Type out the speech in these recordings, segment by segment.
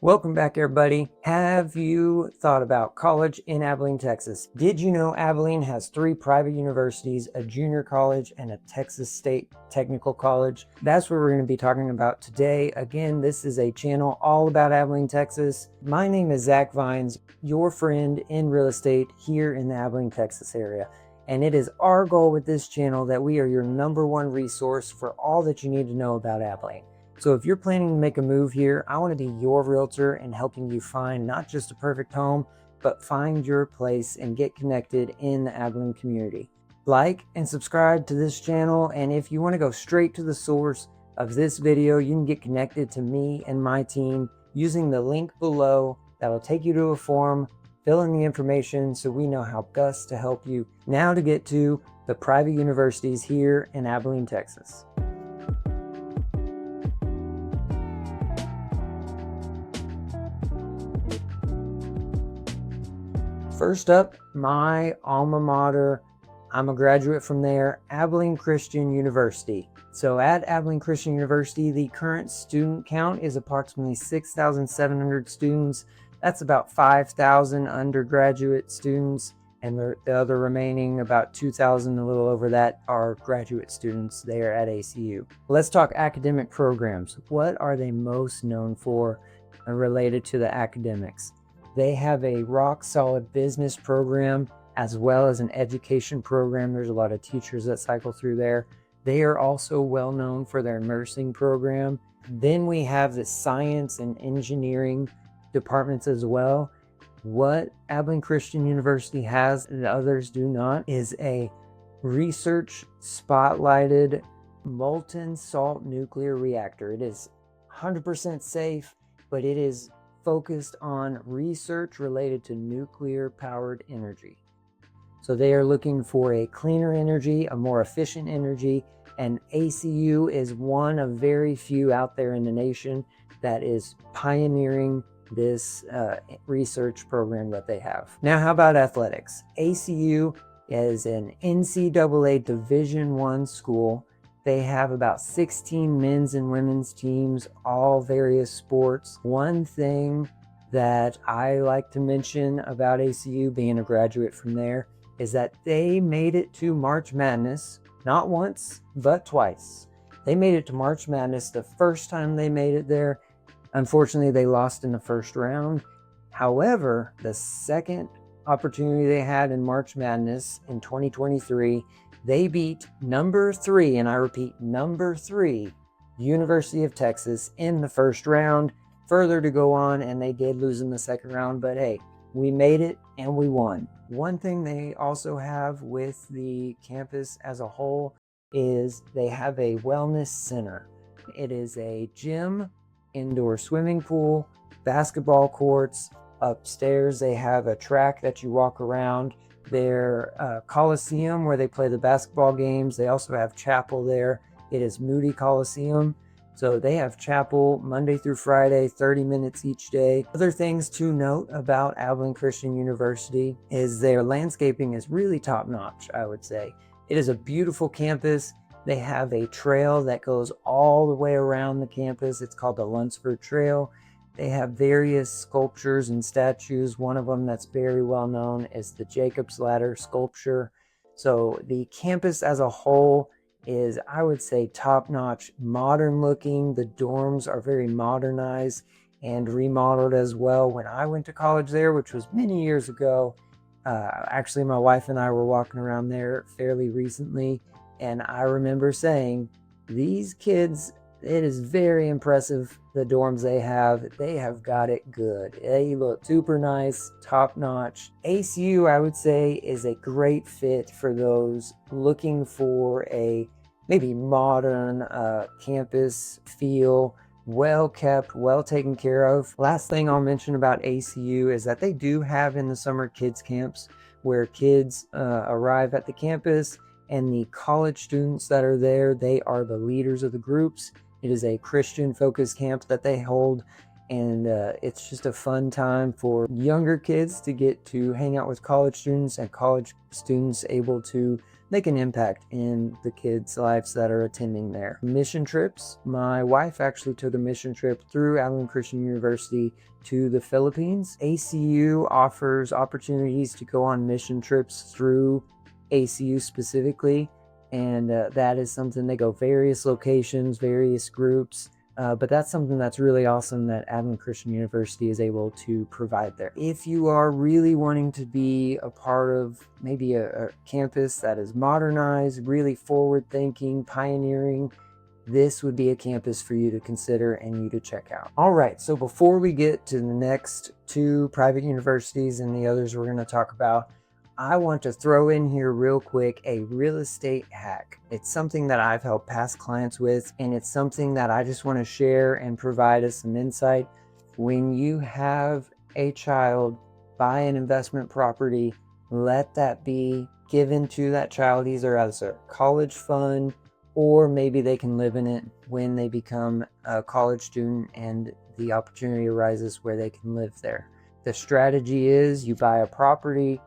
Welcome back, everybody. Have you thought about college in Abilene, Texas? Did you know Abilene has 3 private universities, a junior college, and a Texas State Technical College? That's what we're going to be talking about today. Again, this is a channel all about Abilene, Texas. My name is Zach Vines, your friend in real estate here in the Abilene, Texas area. And it is our goal with this channel that we are your #1 resource for all that you need to know about Abilene. So if you're planning to make a move here, I want to be your realtor and helping you find not just a perfect home, but find your place and get connected in the Abilene community. Like and subscribe to this channel, and if you want to go straight to the source of this video, you can get connected to me and my team using the link below. That will take you to a form. Fill in the information so we know how best to help you. Now to get to the private universities here in Abilene, Texas. First up, my alma mater. I'm a graduate from there, Abilene Christian University. So at Abilene Christian University, the current student count is approximately 6,700 students. That's about 5,000 undergraduate students, and the other remaining, about 2,000, a little over that, are graduate students there at ACU. Let's talk academic programs. What are they most known for related to the academics? They have a rock-solid business program as well as an education program. There's a lot of teachers that cycle through there. They are also well known for their nursing program. Then we have the science and engineering departments as well. What Abilene Christian University has and others do not is a research spotlighted molten salt nuclear reactor. It is 100% safe, but it is focused on research related to nuclear powered energy. So they are looking for a cleaner energy, a more efficient energy, and ACU is one of very few out there in the nation that is pioneering this research program that they have. Now, how about athletics? ACU is an NCAA Division I school. They have about 16 men's and women's teams, all various sports. One thing that I like to mention about ACU, being a graduate from there, is that they made it to March Madness, not once, but twice. They made it to March Madness the first time they made it there. Unfortunately, they lost in the first round. However, the second opportunity they had in March Madness in 2023, they beat number 3, and I repeat, number 3, University of Texas in the first round. Further to go on, and they did lose in the second round, but hey, we made it and we won. One thing they also have with the campus as a whole is they have a wellness center. It is a gym, indoor swimming pool, basketball courts. Upstairs, they have a track that you walk around. Their Coliseum where they play the basketball games. They also have chapel there. It is Moody Coliseum. So they have chapel Monday through Friday, 30 minutes each day. Other things to note about Abilene Christian University is their landscaping is really top notch, I would say. It is a beautiful campus. They have a trail that goes all the way around the campus. It's called the Lunsford Trail. They have various sculptures and statues. One of them that's very well known is the Jacob's Ladder sculpture. So the campus as a whole is, I would say, top-notch, modern looking. The dorms are very modernized and remodeled as well. When I went to college there, which was many years ago, actually my wife and I were walking around there fairly recently, and I remember saying, these kids, it is very impressive, the dorms they have. They have got it good. They look super nice, top notch. ACU, I would say, is a great fit for those looking for a maybe modern campus feel, well kept, well taken care of. Last thing I'll mention about ACU is that they do have in the summer kids camps where kids arrive at the campus, and the college students that are there, they are the leaders of the groups. It is a Christian-focused camp that they hold, and it's just a fun time for younger kids to get to hang out with college students, and college students able to make an impact in the kids' lives that are attending there. Mission trips. My wife actually took a mission trip through Abilene Christian University to the Philippines. ACU offers opportunities to go on mission trips through ACU specifically, and that is something they go various locations, various groups. But that's something that's really awesome that Abilene Christian University is able to provide there. If you are really wanting to be a part of maybe a campus that is modernized, really forward-thinking, pioneering, this would be a campus for you to consider and you to check out. All right, so before we get to the next two private universities and the others we're going to talk about, I want to throw in here real quick a real estate hack. It's something that I've helped past clients with, and it's something that I just want to share and provide us some insight. When you have a child buy an investment property, let that be given to that child either as a college fund, or maybe they can live in it when they become a college student and the opportunity arises where they can live there. The strategy is you buy a property,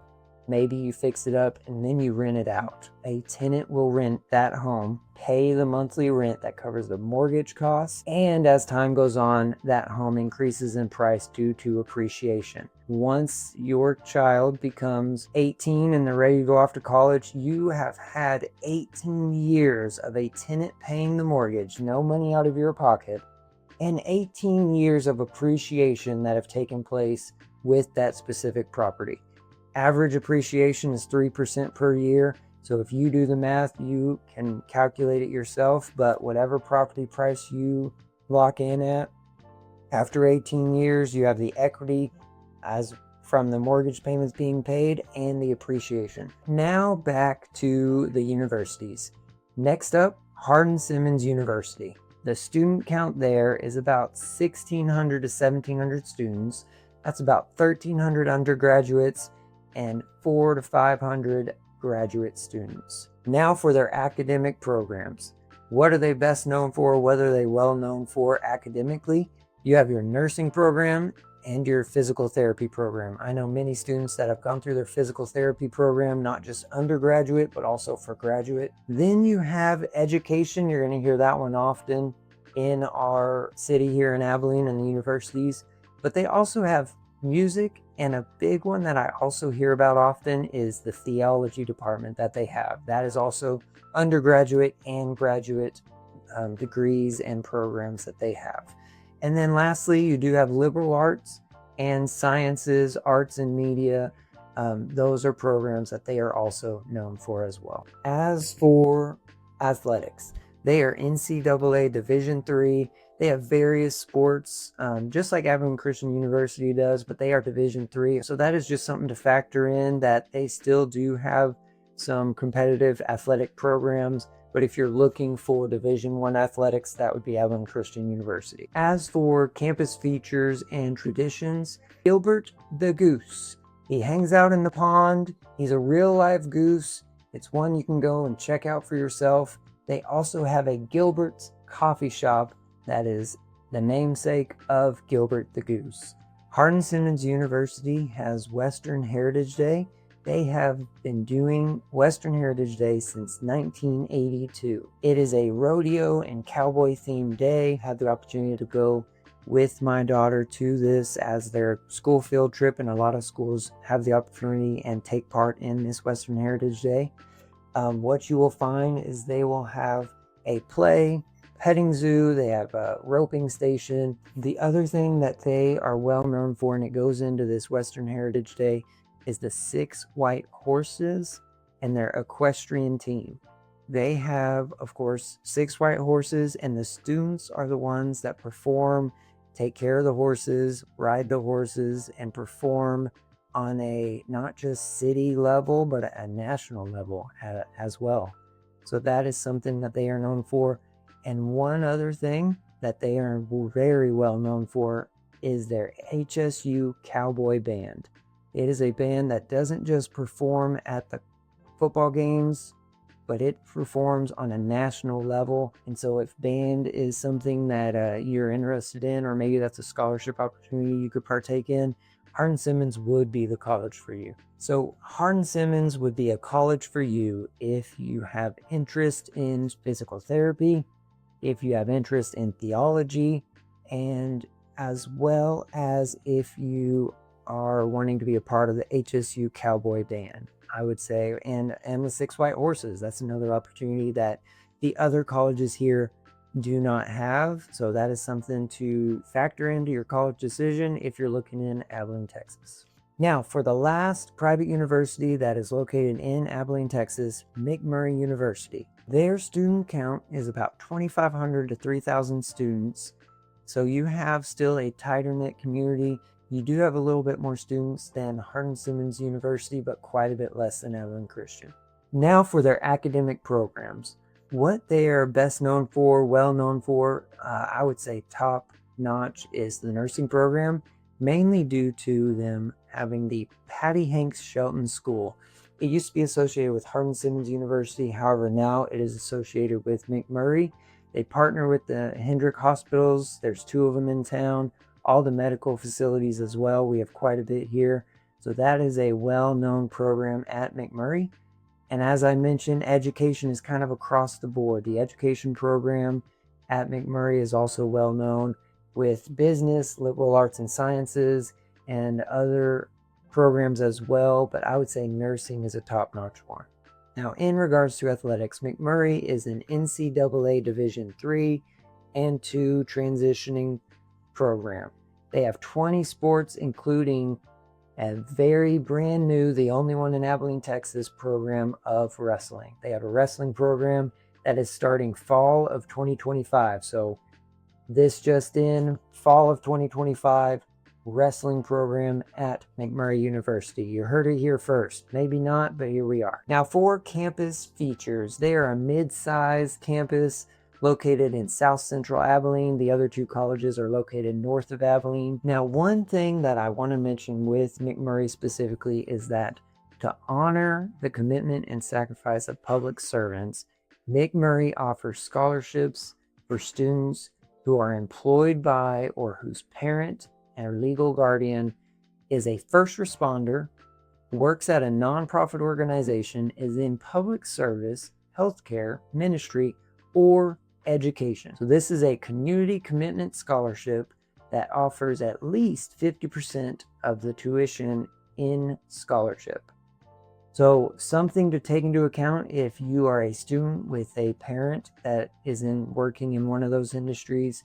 maybe you fix it up, and then you rent it out. A tenant will rent that home, pay the monthly rent that covers the mortgage costs, and as time goes on, that home increases in price due to appreciation. Once your child becomes 18 and they're ready to go off to college, you have had 18 years of a tenant paying the mortgage, no money out of your pocket, and 18 years of appreciation that have taken place with that specific property. Average appreciation is 3% per year. So if you do the math, you can calculate it yourself, but whatever property price you lock in at, after 18 years, you have the equity as from the mortgage payments being paid and the appreciation. Now back to the universities. Next up, Hardin-Simmons University. The student count there is about 1,600 to 1,700 students. That's about 1,300 undergraduates and 400 to 500 graduate students. Now for their academic programs. What are they best known for? What are they well known for academically? You have your nursing program and your physical therapy program. I know many students that have gone through their physical therapy program, not just undergraduate, but also for graduate. Then you have education. You're going to hear that one often in our city here in Abilene and the universities. But they also have music, and a big one that I also hear about often is the theology department that they have. That is also undergraduate and graduate degrees and programs that they have. And then lastly, you do have liberal arts and sciences, arts and media. Those are programs that they are also known for as well. As for athletics, they are NCAA Division III. They have various sports, just like Abilene Christian University does, but they are Division III. So that is just something to factor in, that they still do have some competitive athletic programs. But if you're looking for Division I athletics, that would be Abilene Christian University. As for campus features and traditions, Gilbert the Goose. He hangs out in the pond. He's a real live goose. It's one you can go and check out for yourself. They also have a Gilbert's coffee shop that is the namesake of Gilbert the Goose. Hardin-Simmons University has Western Heritage Day. They have been doing Western Heritage Day since 1982. It is a rodeo and cowboy themed day. Had the opportunity to go with my daughter to this as their school field trip, and a lot of schools have the opportunity and take part in this Western Heritage Day. What you will find is they will have a play, petting zoo, they have a roping station. The other thing that they are well known for, and it goes into this Western Heritage Day, is the 6 white horses and their equestrian team. They have, of course, 6 white horses, and the students are the ones that perform, take care of the horses, ride the horses, and perform on a not just city level, but a national level as well. So that is something that they are known for. And one other thing that they are very well known for is their HSU Cowboy Band. It is a band that doesn't just perform at the football games, but it performs on a national level. And so if band is something that you're interested in, or maybe that's a scholarship opportunity you could partake in, Hardin-Simmons would be the college for you. So Hardin-Simmons would be a college for you if you have interest in physical therapy, if you have interest in theology, and as well as if you are wanting to be a part of the HSU Cowboy Band, I would say, and the Six White Horses. That's another opportunity that the other colleges here do not have. So that is something to factor into your college decision if you're looking in Abilene, Texas. Now, for the last private university that is located in Abilene, Texas, McMurry University. Their student count is about 2,500 to 3,000 students. So you have still a tighter knit community. You do have a little bit more students than Hardin-Simmons University, but quite a bit less than Abilene Christian. Now for their academic programs. What they are best known for, well known for, I would say top notch, is the nursing program, mainly due to them having the Patty Hanks Shelton School. It used to be associated with Hardin-Simmons University. However, now it is associated with McMurry. They partner with the Hendrick Hospitals. There's 2 of them in town. All the medical facilities as well. We have quite a bit here. So that is a well-known program at McMurry. And as I mentioned, education is kind of across the board. The education program at McMurry is also well known with business, liberal arts and sciences, and other programs as well. But I would say nursing is a top-notch one. Now, in regards to athletics, McMurry is an NCAA Division III and II transitioning program. They have 20 sports, including a very brand new, the only one in Abilene, Texas, program of wrestling. They have a wrestling program that is starting fall of 2025. So this just in, fall of 2025, wrestling program at McMurry University. You heard it here first. Maybe not, but here we are. Now for campus features, they are a mid-sized campus located in South Central Abilene. The other 2 colleges are located north of Abilene. Now, one thing that I want to mention with McMurry specifically is that to honor the commitment and sacrifice of public servants, McMurry offers scholarships for students who are employed by or whose parent or legal guardian is a first responder, works at a nonprofit organization, is in public service, healthcare, ministry, or education. So this is a community commitment scholarship that offers at least 50% of the tuition in scholarship. So something to take into account if you are a student with a parent that is working in one of those industries,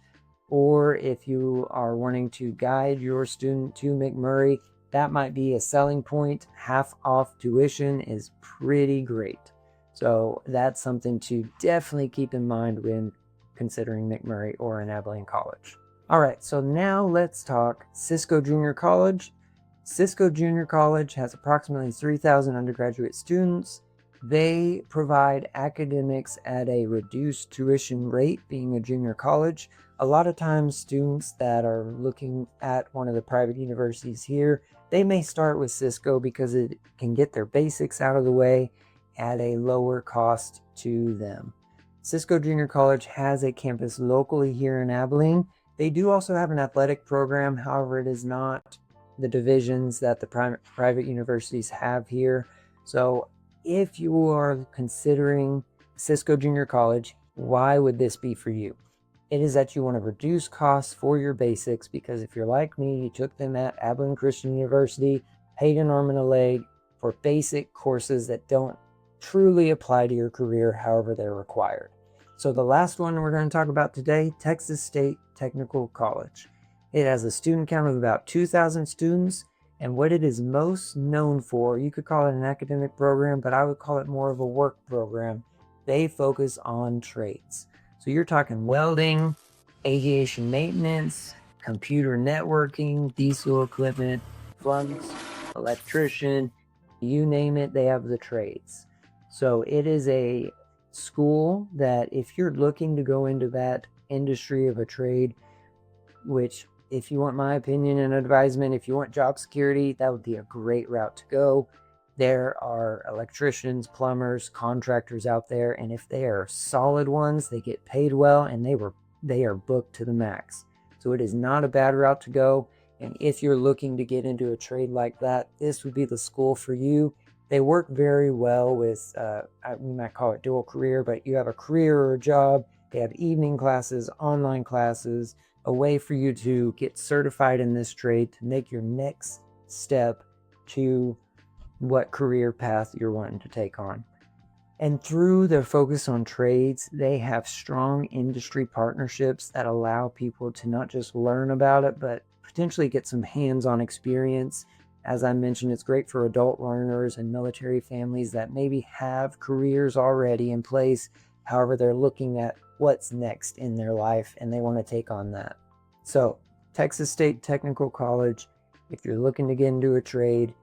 or if you are wanting to guide your student to McMurry, that might be a selling point. Half off tuition is pretty great. So that's something to definitely keep in mind when considering McMurry or an Abilene college. All right, so now let's talk Cisco Junior College. Cisco Junior College has approximately 3,000 undergraduate students. They provide academics at a reduced tuition rate, being a junior college. A lot of times students that are looking at one of the private universities here, they may start with Cisco because it can get their basics out of the way at a lower cost to them. Cisco Junior College has a campus locally here in Abilene. They do also have an athletic program. However, it is not the divisions that the private universities have here. So if you are considering Cisco Junior College, why would this be for you? It is that you want to reduce costs for your basics, because if you're like me, you took them at Abilene Christian University, paid an arm and a leg for basic courses that don't truly apply to your career, however they're required. So the last one we're going to talk about today, Texas State Technical College. It has a student count of about 2,000 students, and what it is most known for, you could call it an academic program, but I would call it more of a work program. They focus on trades. So you're talking welding, aviation maintenance, computer networking, diesel equipment, plumbing, electrician, you name it, they have the trades. So it is a school that if you're looking to go into that industry of a trade, which if you want my opinion and advisement, if you want job security, that would be a great route to go. There are electricians, plumbers, contractors out there, and if they are solid ones, they get paid well, and they are booked to the max. So it is not a bad route to go. And if you're looking to get into a trade like that, this would be the school for you. They work very well with, we might call it dual career, but you have a career or a job. They have evening classes, online classes, a way for you to get certified in this trade to make your next step to what career path you're wanting to take on. And through their focus on trades, they have strong industry partnerships that allow people to not just learn about it, but potentially get some hands-on experience. As I mentioned, it's great for adult learners and military families that maybe have careers already in place. However, they're looking at what's next in their life and they want to take on that. So, Texas State Technical College, if you're looking to get into a trade,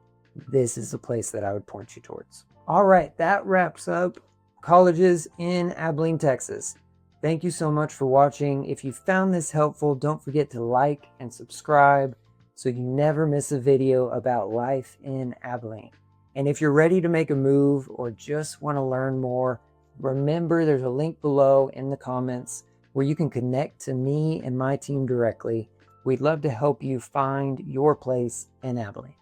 this is the place that I would point you towards. All right, that wraps up colleges in Abilene, Texas. Thank you so much for watching. If you found this helpful, don't forget to like and subscribe so you never miss a video about life in Abilene. And if you're ready to make a move or just want to learn more, remember there's a link below in the comments where you can connect to me and my team directly. We'd love to help you find your place in Abilene.